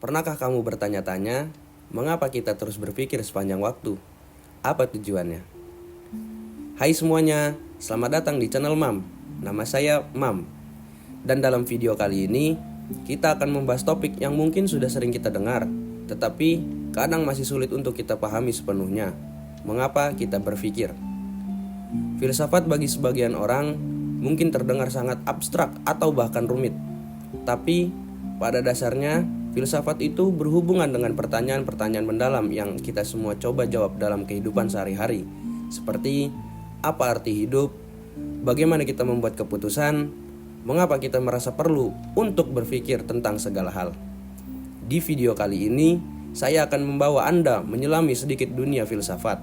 Pernahkah kamu bertanya-tanya, mengapa kita terus berpikir sepanjang waktu? Apa tujuannya? Hai semuanya, selamat datang di channel Mam. Nama saya Mam. Dan dalam video kali ini, kita akan membahas topik yang mungkin sudah sering kita dengar, tetapi kadang masih sulit untuk kita pahami sepenuhnya. Mengapa kita berpikir? Filsafat bagi sebagian orang mungkin terdengar sangat abstrak atau bahkan rumit. Tapi pada dasarnya, filsafat itu berhubungan dengan pertanyaan-pertanyaan mendalam yang kita semua coba jawab dalam kehidupan sehari-hari. Seperti, apa arti hidup? Bagaimana kita membuat keputusan? Mengapa kita merasa perlu untuk berpikir tentang segala hal? Di video kali ini, saya akan membawa Anda menyelami sedikit dunia filsafat,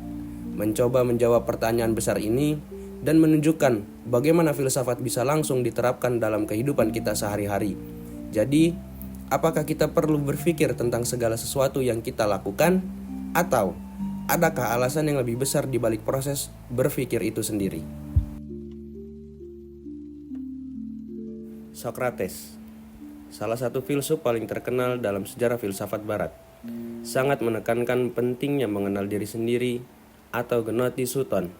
mencoba menjawab pertanyaan besar ini, dan menunjukkan bagaimana filsafat bisa langsung diterapkan dalam kehidupan kita sehari-hari. Jadi, apakah kita perlu berpikir tentang segala sesuatu yang kita lakukan? Atau adakah alasan yang lebih besar di balik proses berpikir itu sendiri? Socrates, salah satu filsuf paling terkenal dalam sejarah filsafat barat, sangat menekankan pentingnya mengenal diri sendiri atau gnotisuton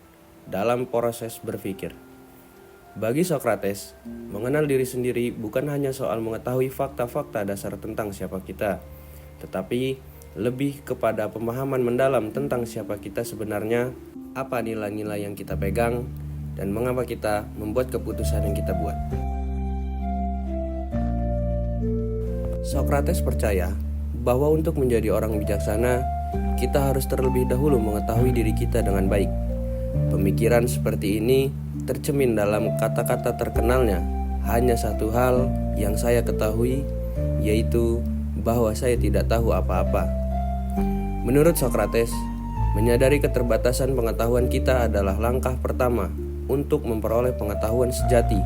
dalam proses berpikir. Bagi Socrates, mengenal diri sendiri bukan hanya soal mengetahui fakta-fakta dasar tentang siapa kita, tetapi lebih kepada pemahaman mendalam tentang siapa kita sebenarnya, apa nilai-nilai yang kita pegang, dan mengapa kita membuat keputusan yang kita buat. Socrates percaya bahwa untuk menjadi orang bijaksana, kita harus terlebih dahulu mengetahui diri kita dengan baik. Pemikiran seperti ini tercermin dalam kata-kata terkenalnya, hanya satu hal yang saya ketahui, yaitu bahwa saya tidak tahu apa-apa. Menurut Socrates, menyadari keterbatasan pengetahuan kita adalah langkah pertama untuk memperoleh pengetahuan sejati.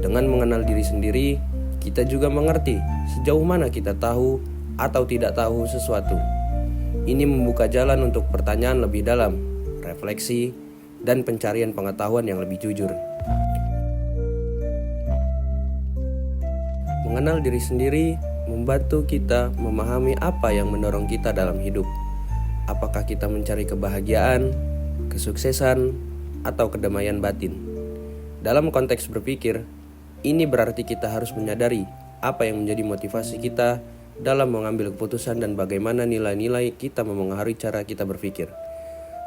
Dengan mengenal diri sendiri, kita juga mengerti sejauh mana kita tahu atau tidak tahu sesuatu. Ini membuka jalan untuk pertanyaan lebih dalam, refleksi, dan pencarian pengetahuan yang lebih jujur. Mengenal diri sendiri membantu kita memahami apa yang mendorong kita dalam hidup. Apakah kita mencari kebahagiaan, kesuksesan, atau kedamaian batin? Dalam konteks berpikir, ini berarti kita harus menyadari apa yang menjadi motivasi kita dalam mengambil keputusan dan bagaimana nilai-nilai kita memengaruhi cara kita berpikir.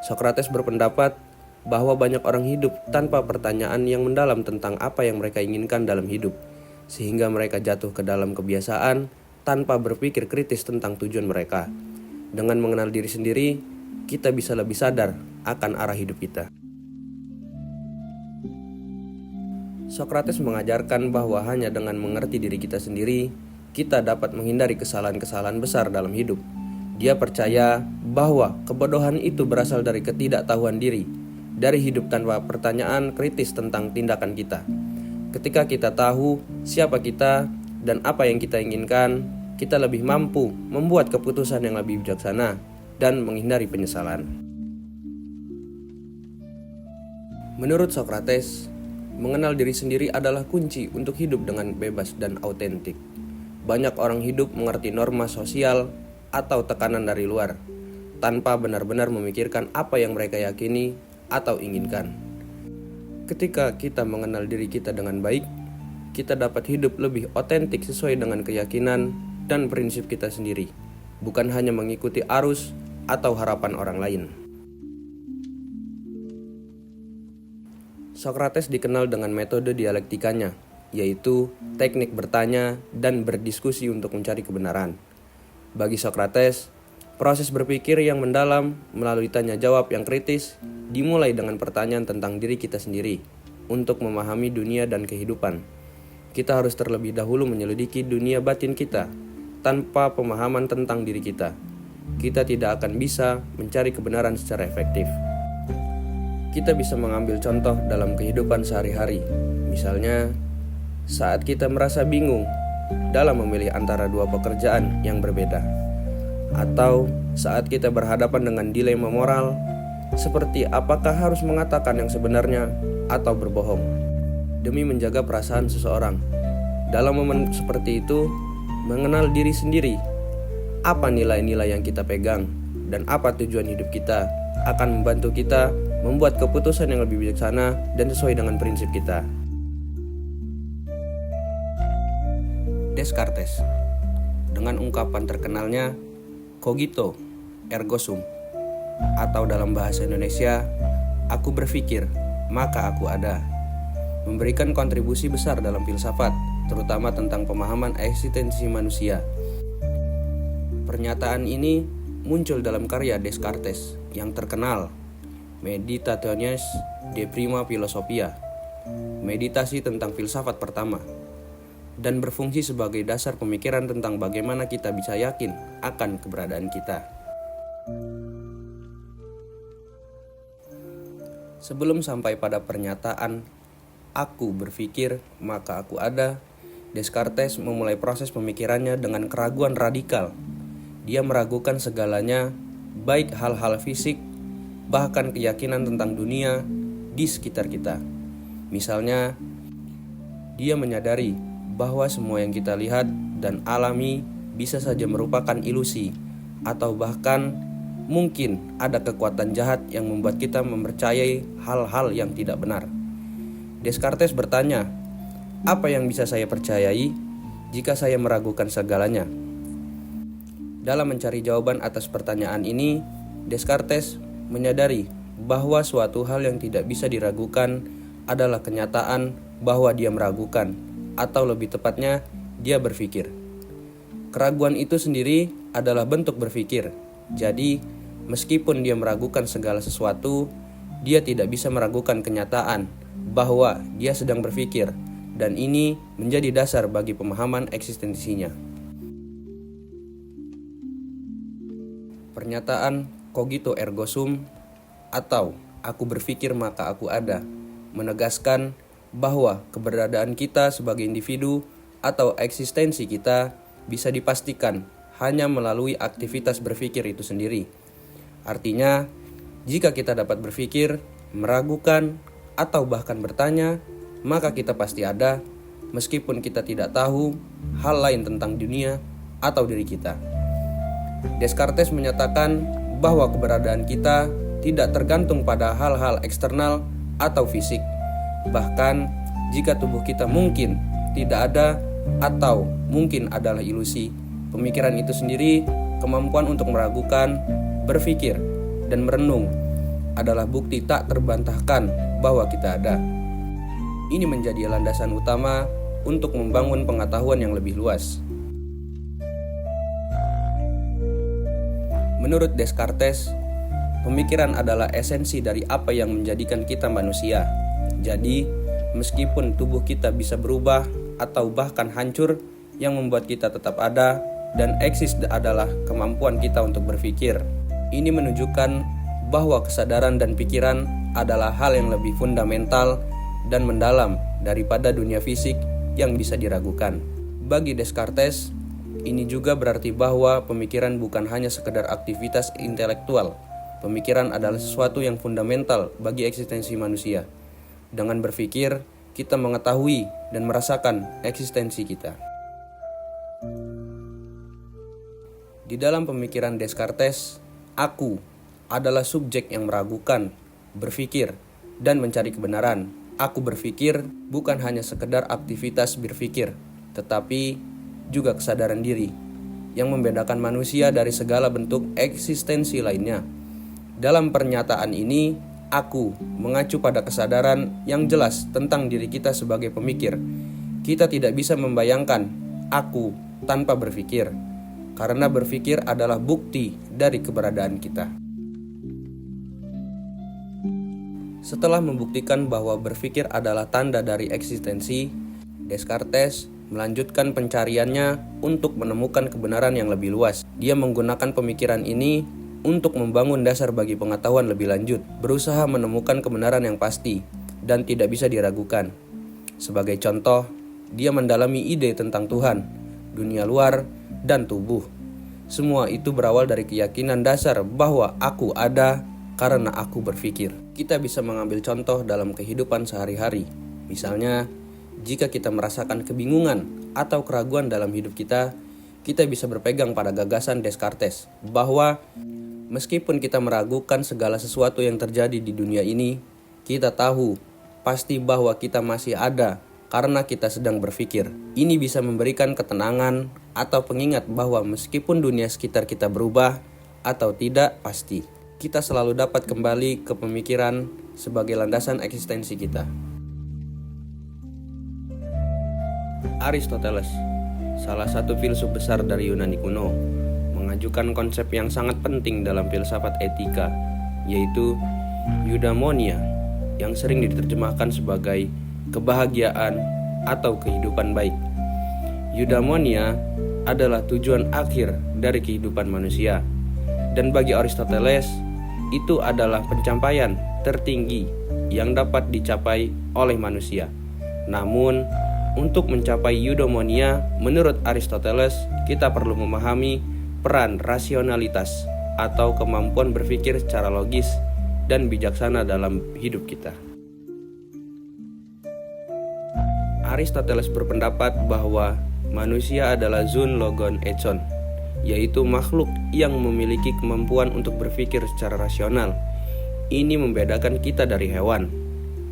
Socrates berpendapat bahwa banyak orang hidup tanpa pertanyaan yang mendalam tentang apa yang mereka inginkan dalam hidup, sehingga mereka jatuh ke dalam kebiasaan tanpa berpikir kritis tentang tujuan mereka. Dengan mengenal diri sendiri, kita bisa lebih sadar akan arah hidup kita. Socrates mengajarkan bahwa hanya dengan mengerti diri kita sendiri, kita dapat menghindari kesalahan-kesalahan besar dalam hidup. Dia percaya bahwa kebodohan itu berasal dari ketidaktahuan diri, dari hidup tanpa pertanyaan kritis tentang tindakan kita. Ketika kita tahu siapa kita dan apa yang kita inginkan, kita lebih mampu membuat keputusan yang lebih bijaksana dan menghindari penyesalan. Menurut Socrates, mengenal diri sendiri adalah kunci untuk hidup dengan bebas dan autentik. Banyak orang hidup mengerti norma sosial atau tekanan dari luar, tanpa benar-benar memikirkan apa yang mereka yakini atau inginkan. Ketika kita mengenal diri kita dengan baik, kita dapat hidup lebih otentik sesuai dengan keyakinan dan prinsip kita sendiri, bukan hanya mengikuti arus atau harapan orang lain. Socrates dikenal dengan metode dialektikanya, yaitu teknik bertanya dan berdiskusi untuk mencari kebenaran. Bagi Socrates, proses berpikir yang mendalam melalui tanya jawab yang kritis dimulai dengan pertanyaan tentang diri kita sendiri. Untuk memahami dunia dan kehidupan, kita harus terlebih dahulu menyelidiki dunia batin kita. Tanpa pemahaman tentang diri kita, kita tidak akan bisa mencari kebenaran secara efektif. Kita bisa mengambil contoh dalam kehidupan sehari-hari. Misalnya, saat kita merasa bingung dalam memilih antara dua pekerjaan yang berbeda, atau saat kita berhadapan dengan dilema moral, seperti apakah harus mengatakan yang sebenarnya atau berbohong demi menjaga perasaan seseorang. Dalam momen seperti itu, mengenal diri sendiri apa nilai-nilai yang kita pegang, dan apa tujuan hidup kita, akan membantu kita membuat keputusan yang lebih bijaksana dan sesuai dengan prinsip kita. Descartes, dengan ungkapan terkenalnya cogito ergo sum, atau dalam bahasa Indonesia, aku berpikir maka aku ada, memberikan kontribusi besar dalam filsafat, terutama tentang pemahaman eksistensi manusia. Pernyataan ini muncul dalam karya Descartes yang terkenal, Meditationes de Prima Philosophia, meditasi tentang filsafat pertama, dan berfungsi sebagai dasar pemikiran tentang bagaimana kita bisa yakin akan keberadaan kita. Sebelum sampai pada pernyataan aku berpikir maka aku ada, Descartes memulai proses pemikirannya dengan keraguan radikal. Dia meragukan segalanya, baik hal-hal fisik, bahkan keyakinan tentang dunia di sekitar kita. Misalnya, dia menyadari bahwa semua yang kita lihat dan alami bisa saja merupakan ilusi, atau bahkan mungkin ada kekuatan jahat yang membuat kita mempercayai hal-hal yang tidak benar. Descartes bertanya, apa yang bisa saya percayai jika saya meragukan segalanya? Dalam mencari jawaban atas pertanyaan ini, Descartes menyadari bahwa suatu hal yang tidak bisa diragukan adalah kenyataan bahwa dia meragukan, atau lebih tepatnya, dia berpikir. Keraguan itu sendiri adalah bentuk berpikir. Jadi, meskipun dia meragukan segala sesuatu, dia tidak bisa meragukan kenyataan bahwa dia sedang berpikir, dan ini menjadi dasar bagi pemahaman eksistensinya. Pernyataan cogito ergo sum atau aku berpikir maka aku ada menegaskan bahwa keberadaan kita sebagai individu atau eksistensi kita bisa dipastikan hanya melalui aktivitas berpikir itu sendiri. Artinya, jika kita dapat berpikir, meragukan, atau bahkan bertanya, maka kita pasti ada, meskipun kita tidak tahu hal lain tentang dunia atau diri kita. Descartes menyatakan bahwa keberadaan kita tidak tergantung pada hal-hal eksternal atau fisik. Bahkan jika tubuh kita mungkin tidak ada atau mungkin adalah ilusi, pemikiran itu sendiri, kemampuan untuk meragukan, berpikir, dan merenung adalah bukti tak terbantahkan bahwa kita ada. Ini menjadi landasan utama untuk membangun pengetahuan yang lebih luas. Menurut Descartes, pemikiran adalah esensi dari apa yang menjadikan kita manusia. Jadi, meskipun tubuh kita bisa berubah atau bahkan hancur, yang membuat kita tetap ada dan eksis adalah kemampuan kita untuk berpikir. Ini menunjukkan bahwa kesadaran dan pikiran adalah hal yang lebih fundamental dan mendalam daripada dunia fisik yang bisa diragukan. Bagi Descartes, ini juga berarti bahwa pemikiran bukan hanya sekedar aktivitas intelektual. Pemikiran adalah sesuatu yang fundamental bagi eksistensi manusia. Dengan berpikir, kita mengetahui dan merasakan eksistensi kita. Di dalam pemikiran Descartes, aku adalah subjek yang meragukan, berpikir, dan mencari kebenaran. Aku berpikir bukan hanya sekedar aktivitas berpikir, tetapi juga kesadaran diri yang membedakan manusia dari segala bentuk eksistensi lainnya. Dalam pernyataan ini, aku mengacu pada kesadaran yang jelas tentang diri kita sebagai pemikir. Kita tidak bisa membayangkan aku tanpa berpikir, karena berpikir adalah bukti dari keberadaan kita. Setelah membuktikan bahwa berpikir adalah tanda dari eksistensi, Descartes melanjutkan pencariannya untuk menemukan kebenaran yang lebih luas. Dia menggunakan pemikiran ini untuk membangun dasar bagi pengetahuan lebih lanjut, berusaha menemukan kebenaran yang pasti dan tidak bisa diragukan. Sebagai contoh, dia mendalami ide tentang Tuhan, dunia luar, dan tubuh. Semua itu berawal dari keyakinan dasar bahwa aku ada karena aku berpikir. Kita bisa mengambil contoh dalam kehidupan sehari-hari. Misalnya, jika kita merasakan kebingungan atau keraguan dalam hidup kita kita bisa berpegang pada gagasan Descartes bahwa meskipun kita meragukan segala sesuatu yang terjadi di dunia ini, kita tahu pasti bahwa kita masih ada karena kita sedang berpikir. Ini bisa memberikan ketenangan atau pengingat bahwa meskipun dunia sekitar kita berubah atau tidak pasti, kita selalu dapat kembali ke pemikiran sebagai landasan eksistensi kita. Aristoteles, salah satu filsuf besar dari Yunani kuno, mengajukan konsep yang sangat penting dalam filsafat etika, yaitu eudaimonia, yang sering diterjemahkan sebagai kebahagiaan atau kehidupan baik. Eudaimonia adalah tujuan akhir dari kehidupan manusia, dan bagi Aristoteles itu adalah pencapaian tertinggi yang dapat dicapai oleh manusia. Namun, untuk mencapai eudaimonia, menurut Aristoteles, kita perlu memahami peran rasionalitas atau kemampuan berpikir secara logis dan bijaksana dalam hidup kita. Aristoteles berpendapat bahwa manusia adalah zoon logon echon, yaitu makhluk yang memiliki kemampuan untuk berpikir secara rasional. Ini membedakan kita dari hewan,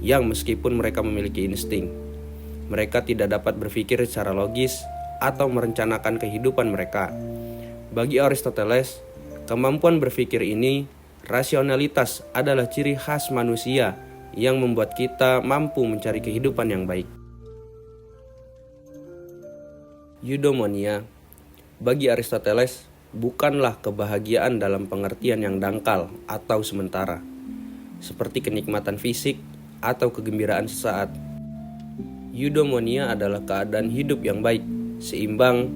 yang meskipun mereka memiliki insting, mereka tidak dapat berpikir secara logis atau merencanakan kehidupan mereka. Bagi Aristoteles, kemampuan berpikir ini, rasionalitas adalah ciri khas manusia yang membuat kita mampu mencari kehidupan yang baik. Eudaimonia, bagi Aristoteles, bukanlah kebahagiaan dalam pengertian yang dangkal atau sementara, seperti kenikmatan fisik atau kegembiraan sesaat. Eudaimonia adalah keadaan hidup yang baik, seimbang,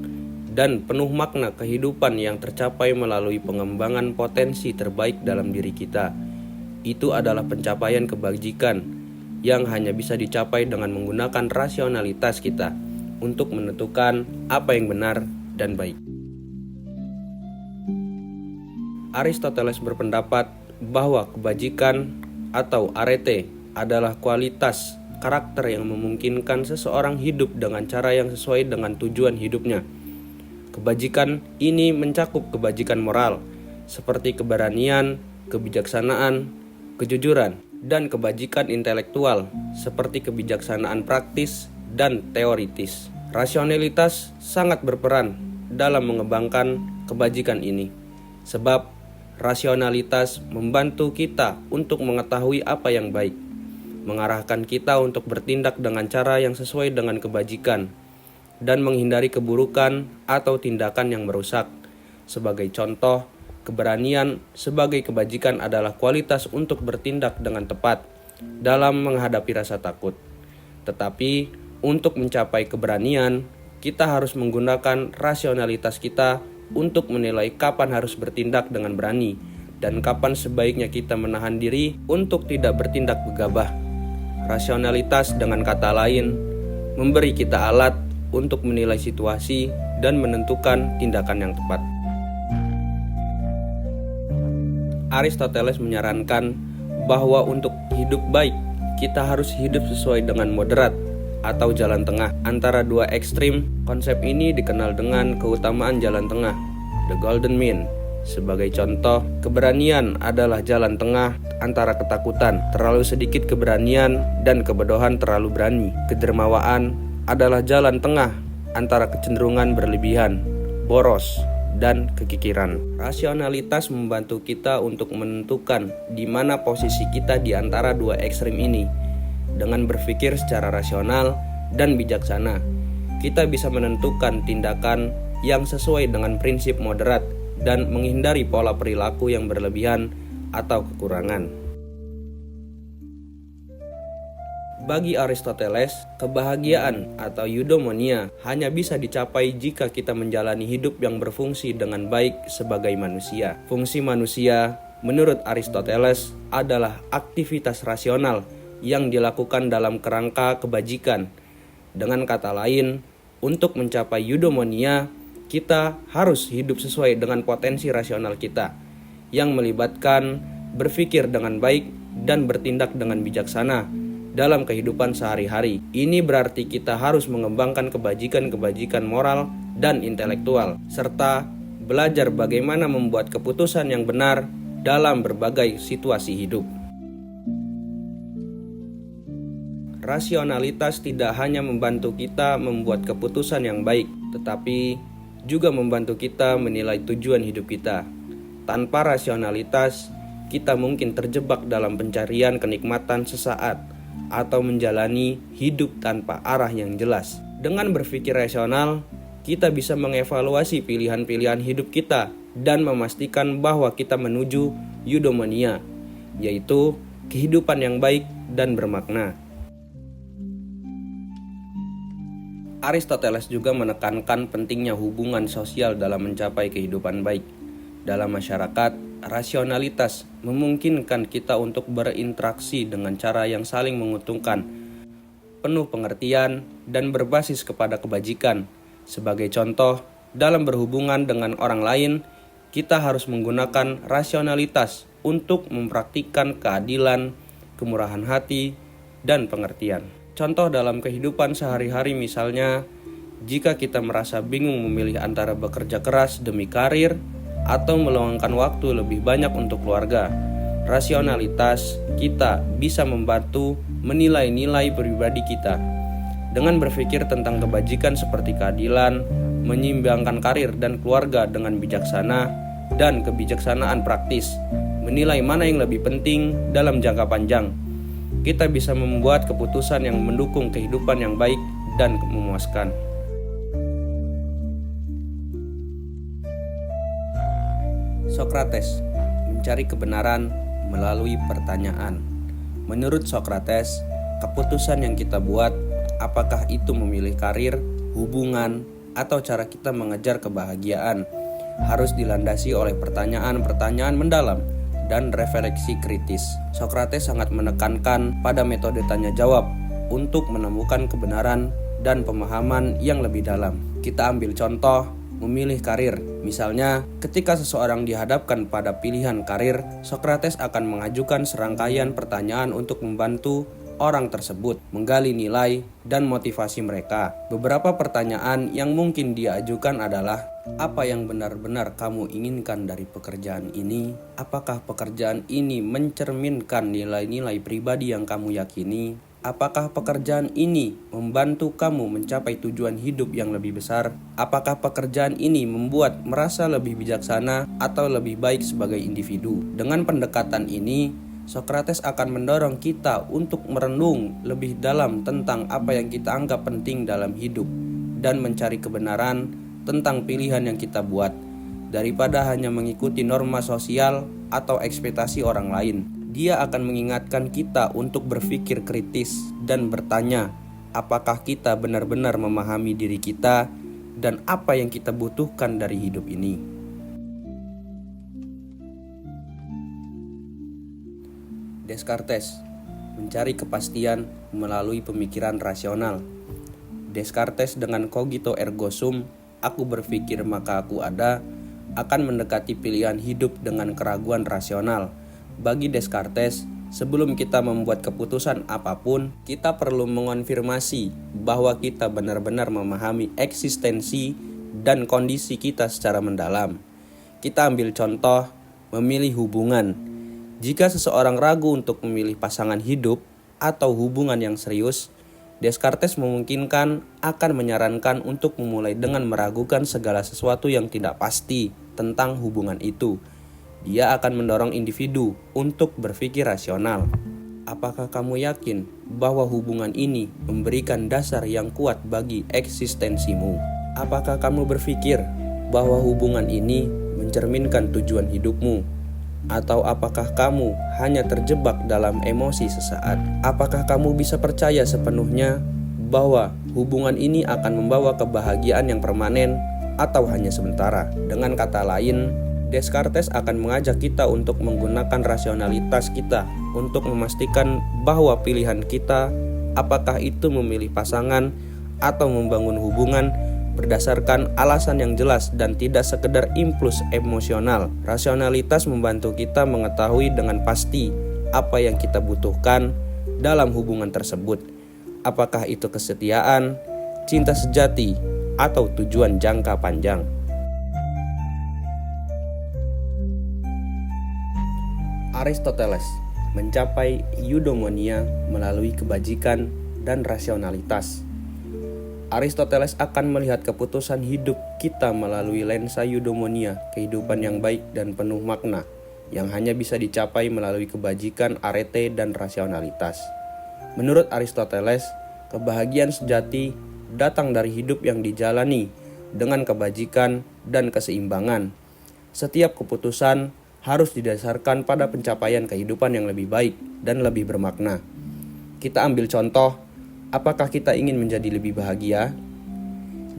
dan penuh makna kehidupan yang tercapai melalui pengembangan potensi terbaik dalam diri kita. Itu adalah pencapaian kebajikan yang hanya bisa dicapai dengan menggunakan rasionalitas kita untuk menentukan apa yang benar dan baik. Aristoteles berpendapat bahwa kebajikan atau arete adalah kualitas karakter yang memungkinkan seseorang hidup dengan cara yang sesuai dengan tujuan hidupnya. Kebajikan ini mencakup kebajikan moral, seperti keberanian, kebijaksanaan, kejujuran, dan kebajikan intelektual, seperti kebijaksanaan praktis dan teoritis. Rasionalitas sangat berperan dalam mengembangkan kebajikan ini, sebab rasionalitas membantu kita untuk mengetahui apa yang baik, mengarahkan kita untuk bertindak dengan cara yang sesuai dengan kebajikan, dan menghindari keburukan atau tindakan yang merusak. Sebagai contoh, keberanian sebagai kebajikan adalah kualitas untuk bertindak dengan tepat dalam menghadapi rasa takut. Tetapi, untuk mencapai keberanian, kita harus menggunakan rasionalitas kita untuk menilai kapan harus bertindak dengan berani dan kapan sebaiknya kita menahan diri untuk tidak bertindak gegabah. Rasionalitas, dengan kata lain, memberi kita alat untuk menilai situasi dan menentukan tindakan yang tepat. Aristoteles menyarankan bahwa untuk hidup baik, kita harus hidup sesuai dengan moderat atau jalan tengah antara dua ekstrim. Konsep ini dikenal dengan keutamaan jalan tengah, the golden mean. Sebagai contoh, keberanian adalah jalan tengah antara ketakutan, terlalu sedikit keberanian, dan kebodohan terlalu berani. Kedermawaan adalah jalan tengah antara kecenderungan berlebihan, boros, dan kekikiran. Rasionalitas membantu kita untuk menentukan di mana posisi kita di antara dua ekstrem ini. Dengan berpikir secara rasional dan bijaksana, kita bisa menentukan tindakan yang sesuai dengan prinsip moderat dan menghindari pola perilaku yang berlebihan atau kekurangan. Bagi Aristoteles, kebahagiaan atau eudaimonia hanya bisa dicapai jika kita menjalani hidup yang berfungsi dengan baik sebagai manusia. Fungsi manusia, menurut Aristoteles, adalah aktivitas rasional yang dilakukan dalam kerangka kebajikan. Dengan kata lain, untuk mencapai eudaimonia, kita harus hidup sesuai dengan potensi rasional kita, yang melibatkan berpikir dengan baik dan bertindak dengan bijaksana dalam kehidupan sehari-hari. Ini berarti kita harus mengembangkan kebajikan-kebajikan moral dan intelektual, serta belajar bagaimana membuat keputusan yang benar dalam berbagai situasi hidup. Rasionalitas tidak hanya membantu kita membuat keputusan yang baik, tetapi juga membantu kita menilai tujuan hidup kita. Tanpa rasionalitas, kita mungkin terjebak dalam pencarian kenikmatan sesaat atau menjalani hidup tanpa arah yang jelas. Dengan berpikir rasional, kita bisa mengevaluasi pilihan-pilihan hidup kita dan memastikan bahwa kita menuju eudaimonia, yaitu kehidupan yang baik dan bermakna. Aristoteles juga menekankan pentingnya hubungan sosial dalam mencapai kehidupan baik. Dalam masyarakat, rasionalitas memungkinkan kita untuk berinteraksi dengan cara yang saling menguntungkan, penuh pengertian, dan berbasis kepada kebajikan. Sebagai contoh, dalam berhubungan dengan orang lain, kita harus menggunakan rasionalitas untuk mempraktikkan keadilan, kemurahan hati, dan pengertian. Contoh dalam kehidupan sehari-hari misalnya, jika kita merasa bingung memilih antara bekerja keras demi karir atau meluangkan waktu lebih banyak untuk keluarga, rasionalitas kita bisa membantu menilai nilai pribadi kita. Dengan berpikir tentang kebajikan seperti keadilan, menyeimbangkan karir dan keluarga dengan bijaksana, dan kebijaksanaan praktis, menilai mana yang lebih penting dalam jangka panjang, kita bisa membuat keputusan yang mendukung kehidupan yang baik dan memuaskan. Sokrates mencari kebenaran melalui pertanyaan. Menurut Sokrates, keputusan yang kita buat, apakah itu memilih karir, hubungan, atau cara kita mengejar kebahagiaan, harus dilandasi oleh pertanyaan-pertanyaan mendalam dan refleksi kritis. Sokrates sangat menekankan pada metode tanya jawab untuk menemukan kebenaran dan pemahaman yang lebih dalam. Kita ambil contoh memilih karir. Misalnya, ketika seseorang dihadapkan pada pilihan karir, Sokrates akan mengajukan serangkaian pertanyaan untuk membantu orang tersebut menggali nilai dan motivasi mereka. Beberapa pertanyaan yang mungkin dia ajukan adalah: apa yang benar-benar kamu inginkan dari pekerjaan ini? Apakah pekerjaan ini mencerminkan nilai-nilai pribadi yang kamu yakini? Apakah pekerjaan ini membantu kamu mencapai tujuan hidup yang lebih besar? Apakah pekerjaan ini membuat merasa lebih bijaksana atau lebih baik sebagai individu? Dengan pendekatan ini, Sokrates akan mendorong kita untuk merenung lebih dalam tentang apa yang kita anggap penting dalam hidup dan mencari kebenaran tentang pilihan yang kita buat, daripada hanya mengikuti norma sosial atau ekspektasi orang lain. Dia akan mengingatkan kita untuk berpikir kritis dan bertanya, apakah kita benar-benar memahami diri kita dan apa yang kita butuhkan dari hidup ini. Descartes mencari kepastian melalui pemikiran rasional. Descartes dengan cogito ergo sum, aku berpikir maka aku ada, akan mendekati pilihan hidup dengan keraguan rasional. Bagi Descartes, sebelum kita membuat keputusan apapun, kita perlu mengonfirmasi bahwa kita benar-benar memahami eksistensi dan kondisi kita secara mendalam. Kita ambil contoh memilih hubungan. Jika seseorang ragu untuk memilih pasangan hidup atau hubungan yang serius, Descartes memungkinkan akan menyarankan untuk memulai dengan meragukan segala sesuatu yang tidak pasti tentang hubungan itu. Dia akan mendorong individu untuk berpikir rasional. Apakah kamu yakin bahwa hubungan ini memberikan dasar yang kuat bagi eksistensimu? Apakah kamu berpikir bahwa hubungan ini mencerminkan tujuan hidupmu? Atau apakah kamu hanya terjebak dalam emosi sesaat? Apakah kamu bisa percaya sepenuhnya bahwa hubungan ini akan membawa kebahagiaan yang permanen atau hanya sementara? Dengan kata lain, Descartes akan mengajak kita untuk menggunakan rasionalitas kita untuk memastikan bahwa pilihan kita, apakah itu memilih pasangan atau membangun hubungan, berdasarkan alasan yang jelas dan tidak sekedar impuls emosional. Rasionalitas membantu kita mengetahui dengan pasti apa yang kita butuhkan dalam hubungan tersebut. Apakah itu kesetiaan, cinta sejati, atau tujuan jangka panjang. Aristoteles mencapai eudaimonia melalui kebajikan dan rasionalitas. Aristoteles akan melihat keputusan hidup kita melalui lensa eudaimonia, kehidupan yang baik dan penuh makna, yang hanya bisa dicapai melalui kebajikan, arete, dan rasionalitas. Menurut Aristoteles, kebahagiaan sejati datang dari hidup yang dijalani dengan kebajikan dan keseimbangan. Setiap keputusan harus didasarkan pada pencapaian kehidupan yang lebih baik dan lebih bermakna. Kita ambil contoh, apakah kita ingin menjadi lebih bahagia?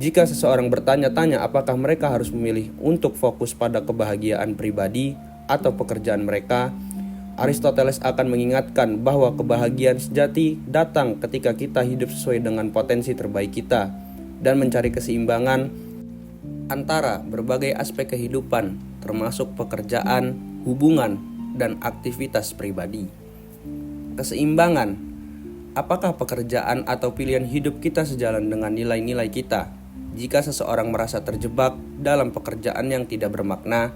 Jika seseorang bertanya-tanya apakah mereka harus memilih untuk fokus pada kebahagiaan pribadi atau pekerjaan mereka, Aristoteles akan mengingatkan bahwa kebahagiaan sejati datang ketika kita hidup sesuai dengan potensi terbaik kita dan mencari keseimbangan antara berbagai aspek kehidupan, termasuk pekerjaan, hubungan, dan aktivitas pribadi. Keseimbangan. Apakah pekerjaan atau pilihan hidup kita sejalan dengan nilai-nilai kita? Jika seseorang merasa terjebak dalam pekerjaan yang tidak bermakna,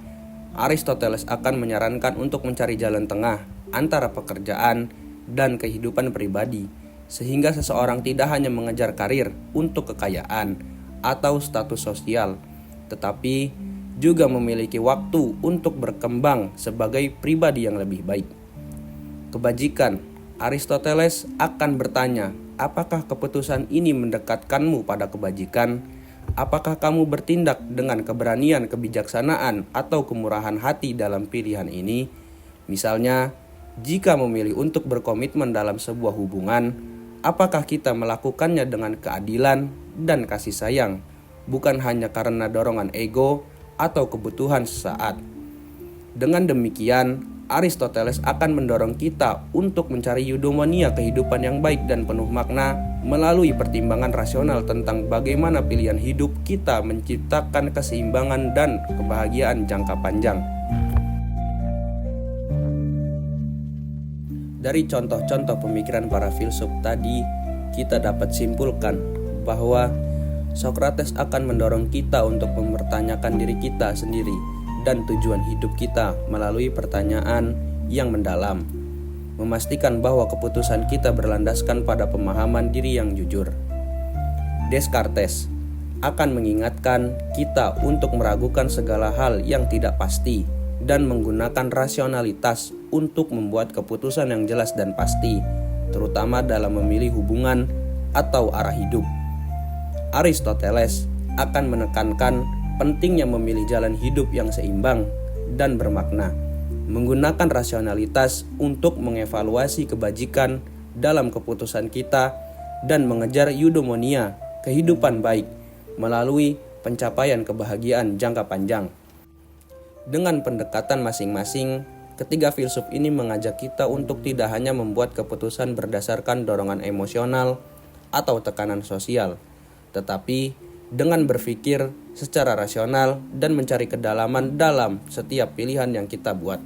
Aristoteles akan menyarankan untuk mencari jalan tengah antara pekerjaan dan kehidupan pribadi, sehingga seseorang tidak hanya mengejar karir untuk kekayaan atau status sosial, tetapi juga memiliki waktu untuk berkembang sebagai pribadi yang lebih baik. Kebajikan. Aristoteles akan bertanya, apakah keputusan ini mendekatkanmu pada kebajikan? Apakah kamu bertindak dengan keberanian, kebijaksanaan, atau kemurahan hati dalam pilihan ini? Misalnya, jika memilih untuk berkomitmen dalam sebuah hubungan, apakah kita melakukannya dengan keadilan dan kasih sayang, bukan hanya karena dorongan ego atau kebutuhan sesaat? Dengan demikian, Aristoteles akan mendorong kita untuk mencari eudaimonia, kehidupan yang baik dan penuh makna melalui pertimbangan rasional tentang bagaimana pilihan hidup kita menciptakan keseimbangan dan kebahagiaan jangka panjang. Dari contoh-contoh pemikiran para filsuf tadi, kita dapat simpulkan bahwa Socrates akan mendorong kita untuk mempertanyakan diri kita sendiri dan tujuan hidup kita melalui pertanyaan yang mendalam, memastikan bahwa keputusan kita berlandaskan pada pemahaman diri yang jujur. Descartes akan mengingatkan kita untuk meragukan segala hal yang tidak pasti dan menggunakan rasionalitas untuk membuat keputusan yang jelas dan pasti, terutama dalam memilih hubungan atau arah hidup. Aristoteles akan menekankan pentingnya memilih jalan hidup yang seimbang dan bermakna, menggunakan rasionalitas untuk mengevaluasi kebajikan dalam keputusan kita dan mengejar eudaimonia, kehidupan baik, melalui pencapaian kebahagiaan jangka panjang. Dengan pendekatan masing-masing, ketiga filsuf ini mengajak kita untuk tidak hanya membuat keputusan berdasarkan dorongan emosional atau tekanan sosial, tetapi dengan berpikir secara rasional dan mencari kedalaman dalam setiap pilihan yang kita buat.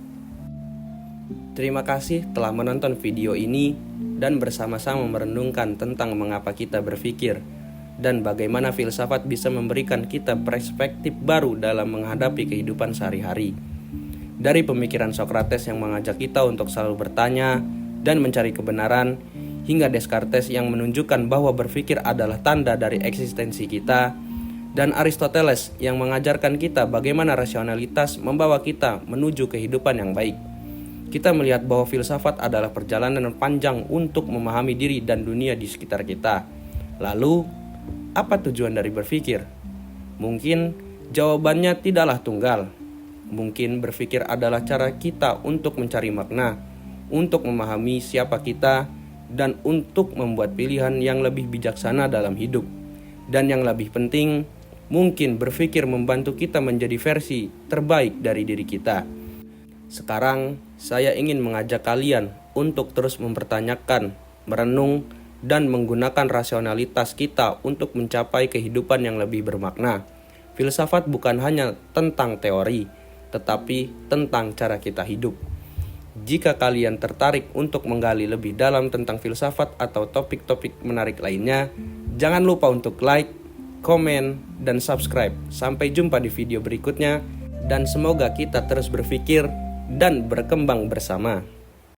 Terima kasih telah menonton video ini dan bersama-sama merenungkan tentang mengapa kita berpikir dan bagaimana filsafat bisa memberikan kita perspektif baru dalam menghadapi kehidupan sehari-hari. Dari pemikiran Socrates yang mengajak kita untuk selalu bertanya dan mencari kebenaran, hingga Descartes yang menunjukkan bahwa berpikir adalah tanda dari eksistensi kita, dan Aristoteles yang mengajarkan kita bagaimana rasionalitas membawa kita menuju kehidupan yang baik. Kita melihat bahwa filsafat adalah perjalanan panjang untuk memahami diri dan dunia di sekitar kita. Lalu, apa tujuan dari berpikir? Mungkin jawabannya tidaklah tunggal. Mungkin berpikir adalah cara kita untuk mencari makna, untuk memahami siapa kita, dan untuk membuat pilihan yang lebih bijaksana dalam hidup. Dan yang lebih penting, mungkin berpikir membantu kita menjadi versi terbaik dari diri kita. Sekarang, saya ingin mengajak kalian untuk terus mempertanyakan, merenung, dan menggunakan rasionalitas kita untuk mencapai kehidupan yang lebih bermakna. Filsafat bukan hanya tentang teori, tetapi tentang cara kita hidup. Jika kalian tertarik untuk menggali lebih dalam tentang filsafat atau topik-topik menarik lainnya, jangan lupa untuk like, komen, dan subscribe. Sampai jumpa di video berikutnya, dan semoga kita terus berpikir dan berkembang bersama.